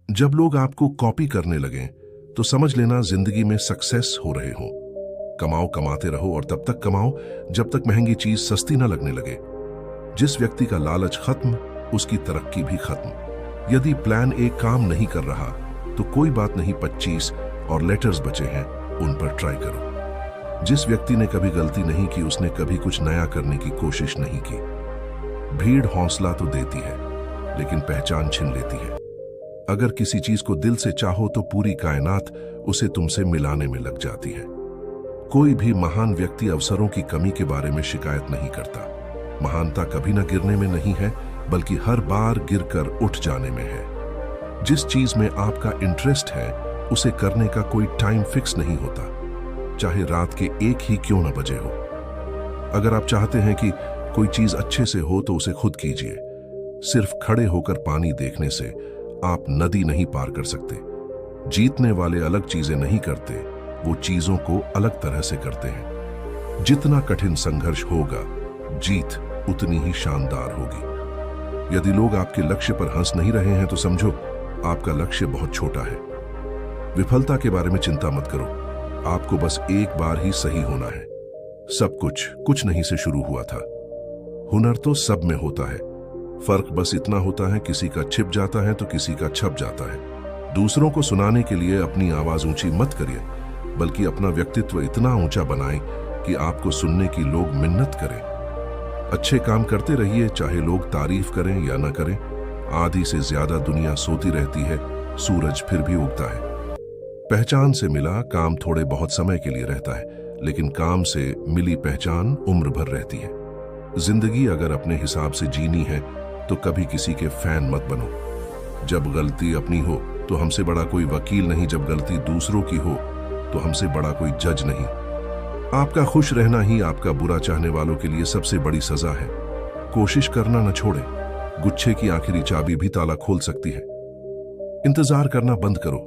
जब लोग आपको कॉपी करने लगें तो समझ लेना जिंदगी में सक्सेस हो रहे हो। कमाओ, कमाते रहो और तब तक कमाओ जब तक महंगी चीज सस्ती ना लगने लगे। जिस व्यक्ति का लालच खत्म, उसकी तरक्की भी खत्म। यदि प्लान ए काम नहीं कर रहा तो कोई बात नहीं, 25 और लेटर्स बचे हैं, उन पर ट्राई करो। जिस व्यक्ति ने कभी गलती नहीं की, उसने कभी कुछ नया करने की कोशिश नहीं की। भीड़ हौसला तो देती है लेकिन पहचान छीन लेती है। अगर किसी चीज को दिल से चाहो तो पूरी कायनात उसे तुमसे मिलाने में लग जाती है। कोई भी महान व्यक्ति अवसरों की कमी के बारे में शिकायत नहीं करता। महानता कभी ना गिरने में नहीं है, बल्कि हर बार गिरकर उठ जाने में है। जिस चीज में आपका इंटरेस्ट है उसे करने का कोई टाइम फिक्स नहीं होता, चाहे रात के 1 ही क्यों ना बजे हो। अगर आप चाहते हैं कि कोई चीज अच्छे से हो तो उसे खुद कीजिए। सिर्फ खड़े होकर पानी देखने से आप नदी नहीं पार कर सकते। जीतने वाले अलग चीजें नहीं करते, वो चीजों को अलग तरह से करते हैं। जितना कठिन संघर्ष होगा, जीत उतनी ही शानदार होगी। यदि लोग आपके लक्ष्य पर हंस नहीं रहे हैं तो समझो आपका लक्ष्य बहुत छोटा है। विफलता के बारे में चिंता मत करो, आपको बस एक बार ही सही होना है। सब कुछ नहीं से शुरू हुआ था। हुनर तो सब में होता है, फर्क बस इतना होता है, किसी का छिप जाता है तो किसी का छप जाता है। दूसरों को सुनाने के लिए अपनी आवाज ऊंची मत करिए, बल्कि अपना व्यक्तित्व इतना ऊंचा बनाएं कि आपको सुनने की लोग मिन्नत करें। अच्छे काम करते रहिए, चाहे लोग तारीफ करें या ना करें। आधी से ज्यादा दुनिया सोती रहती है, सूरज फिर भी उगता है। पहचान से मिला काम थोड़े बहुत समय के लिए रहता है, लेकिन काम से मिली पहचान उम्र भर रहती है। जिंदगी अगर अपने हिसाब से जीनी है तो कभी किसी के फैन मत बनो। जब गलती अपनी हो तो हमसे बड़ा कोई वकील नहीं, जब गलती दूसरों की हो तो हमसे बड़ा कोई जज नहीं। आपका खुश रहना ही आपका बुरा चाहने वालों के लिए सबसे बड़ी सजा है। कोशिश करना न छोड़े, गुच्छे की आखिरी चाबी भी ताला खोल सकती है। इंतजार करना बंद करो,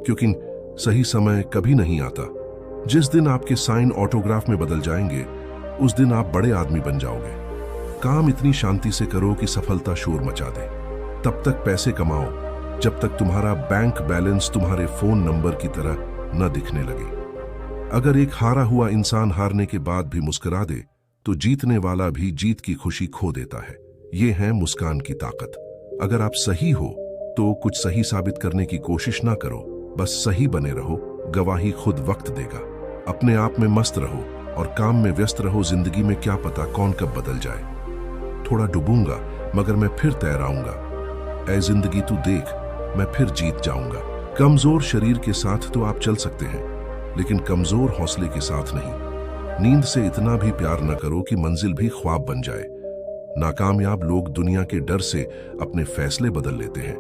क्योंकि सही समय कभी नहीं आता। जिस दिन आपके साइन ऑटोग्राफ में बदल जाएंगे, उस दिन आप बड़े आदमी बन जाओगे। काम इतनी शांति से करो कि सफलता शोर मचा दे। तब तक पैसे कमाओ जब तक तुम्हारा बैंक बैलेंस तुम्हारे फोन नंबर की तरह न दिखने लगे। अगर एक हारा हुआ इंसान हारने के बाद भी मुस्कुरा दे तो जीतने वाला भी जीत की खुशी खो देता है। ये है मुस्कान की ताकत। अगर आप सही हो तो कुछ सही साबित करने की कोशिश ना करो, बस सही बने रहो, गवाही खुद वक्त देगा। अपने आप में मस्त रहो और काम में व्यस्त रहो। जिंदगी में क्या पता कौन कब बदल जाए। थोड़ा डूबूंगा मगर मैं फिर तैर आऊंगा। ऐ जिंदगी तू देख, मैं फिर जीत जाऊंगा। कमजोर शरीर के साथ तो आप चल सकते हैं, लेकिन कमजोर हौसले के साथ नहीं। नींद से इतना भी प्यार न करो कि मंजिल भी ख्वाब बन जाए। नाकामयाब लोग दुनिया के डर से अपने फैसले बदल लेते हैं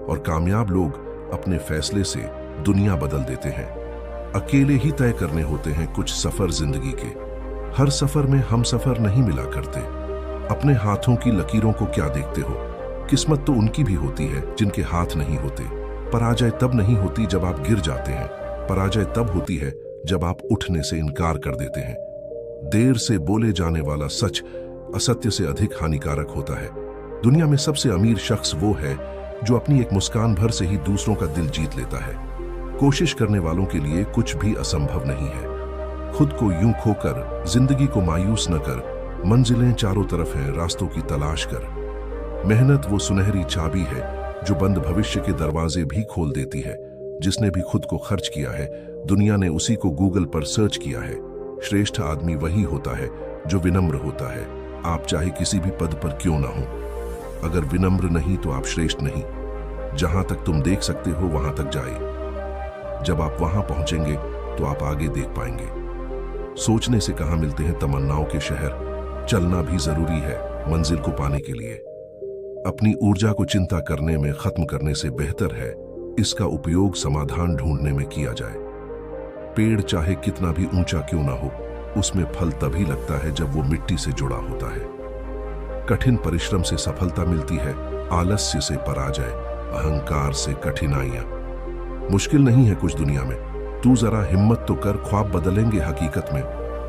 और कामयाब लोग अपने फैसले से दुनिया बदल देते हैं। अकेले ही तय करने होते हैं कुछ सफर जिंदगी के। हर सफर में हम सफर नहीं मिला करते। अपने हाथों की लकीरों को क्या देखते हो? किस्मत तो उनकी भी होती है जिनके हाथ नहीं होते। पराजय तब नहीं होती जब आप गिर जाते हैं, पराजय तब होती है जब आप उठने से इनकार कर देते हैं। देर से बोले जाने वाला सच असत्य से अधिक हानिकारक होता है। दुनिया में सबसे अमीर शख्स वो है जो अपनी एक मुस्कान भर से ही दूसरों का दिल जीत लेता है। कोशिश करने वालों के लिए कुछ भी असंभव नहीं है। खुद को यूं खोकर जिंदगी को मायूस न कर। मंजिलें चारों तरफ हैं, रास्तों की तलाश कर। मेहनत वो सुनहरी चाबी है जो बंद भविष्य के दरवाजे भी खोल देती है। जिसने भी खुद को खर्च किया है, दुनिया ने उसी को गूगल पर सर्च किया है। श्रेष्ठ आदमी वही होता है जो विनम्र होता है, आप चाहे किसी भी पद पर क्यों ना हो। अगर विनम्र नहीं तो आप श्रेष्ठ नहीं। जहां तक तुम देख सकते हो वहां तक जाइए। जब आप वहां पहुंचेंगे तो आप आगे देख पाएंगे। सोचने से कहां मिलते हैं तमन्नाओं के शहर। चलना भी जरूरी है मंजिल को पाने के लिए। अपनी ऊर्जा को चिंता करने में खत्म करने से बेहतर है इसका उपयोग समाधान ढूंढने में किया जाए। पेड़ चाहे कितना भी ऊंचा क्यों ना हो, उसमें फल तभी लगता है जब वो मिट्टी से जुड़ा होता है। कठिन परिश्रम से सफलता मिलती है, आलस्य से पराजय, अहंकार से कठिनाइयां। मुश्किल नहीं है कुछ दुनिया में। तू जरा हिम्मत तो कर, ख्वाब बदलेंगे हकीकत में।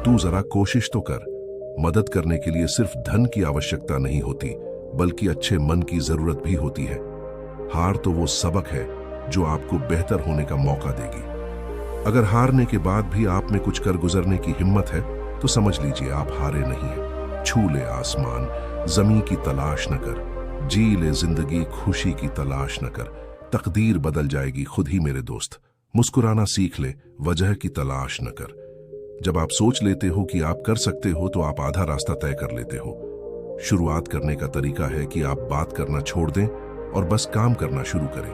तू जरा कोशिश तो कर। मदद करने के लिए सिर्फ धन की आवश्यकता नहीं होती, बल्कि अच्छे मन की जरूरत भी होती है। हार तो वो सबक है जो आपको बेहतर होने का मौका देगी। अगर हारने के बाद भी आप में कुछ कर गुजरने की हिम्मत है तो समझ लीजिए आप हारे नहीं हैं। छू ले आसमान, जमीन की तलाश न कर, जी ले जिंदगी, खुशी की तलाश न कर, तकदीर बदल जाएगी खुद ही मेरे दोस्त। मुस्कुराना सीख ले, वजह की तलाश न कर। जब आप सोच लेते हो कि आप कर सकते हो तो आप आधा रास्ता तय कर लेते हो। शुरुआत करने का तरीका है कि आप बात करना छोड़ दें और बस काम करना शुरू करें।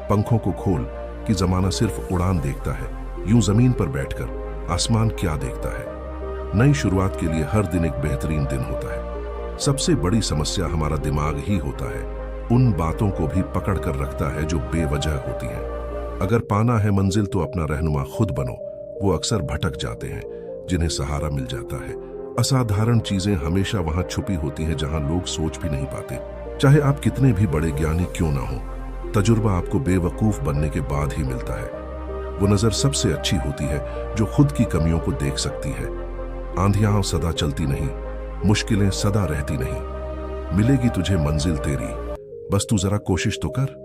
पंखों को खोल कि जमाना सिर्फ उड़ान देखता है, यूं जमीन पर बैठकर आसमान क्या देखता है। नई शुरुआत के लिए हर दिन एक बेहतरीन दिन होता है। सबसे बड़ी समस्या हमारा दिमाग ही होता है, उन बातों को भी पकड़ कर रखता है जो बेवजह होती हैं। अगर पाना है मंजिल तो अपना रहनुमा खुद बनो। वो अक्सर भटक जाते हैं जिन्हें सहारा मिल जाता है। असाधारण चीजें हमेशा वहां छुपी होती हैं जहां लोग सोच भी नहीं पाते। चाहे आप कितने भी बड़े ज्ञानी क्यों ना हो, तजुर्बा आपको बेवकूफ बनने के बाद ही मिलता है। वो नजर सबसे अच्छी होती है जो खुद की कमियों को देख सकती है। आंधियां सदा चलती नहीं, मुश्किलें सदा रहती नहीं। मिलेगी तुझे मंजिल तेरी, बस तू जरा कोशिश तो कर।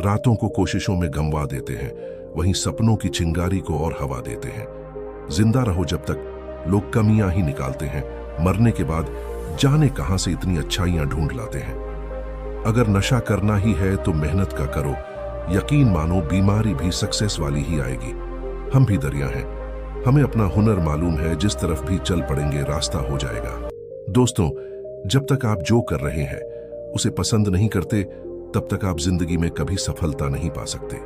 रातों को कोशिशों में गंवा देते हैं, वहीं सपनों की चिंगारी को और हवा देते हैं। जिंदा रहो जब तक लोग कमियां ही निकालते हैं, मरने के बाद जाने कहां से इतनी अच्छाइयां ढूंढ लाते हैं। अगर नशा करना ही है तो मेहनत का करो, यकीन मानो बीमारी भी सक्सेस वाली ही आएगी। हम भी दरिया हैं, हमें अपना हुनर मालूम है, जिस तरफ भी चल पड़ेंगे रास्ता हो जाएगा। दोस्तों, जब तक आप जो कर रहे हैं उसे पसंद नहीं करते, तब तक आप जिंदगी में कभी सफलता नहीं पा सकते।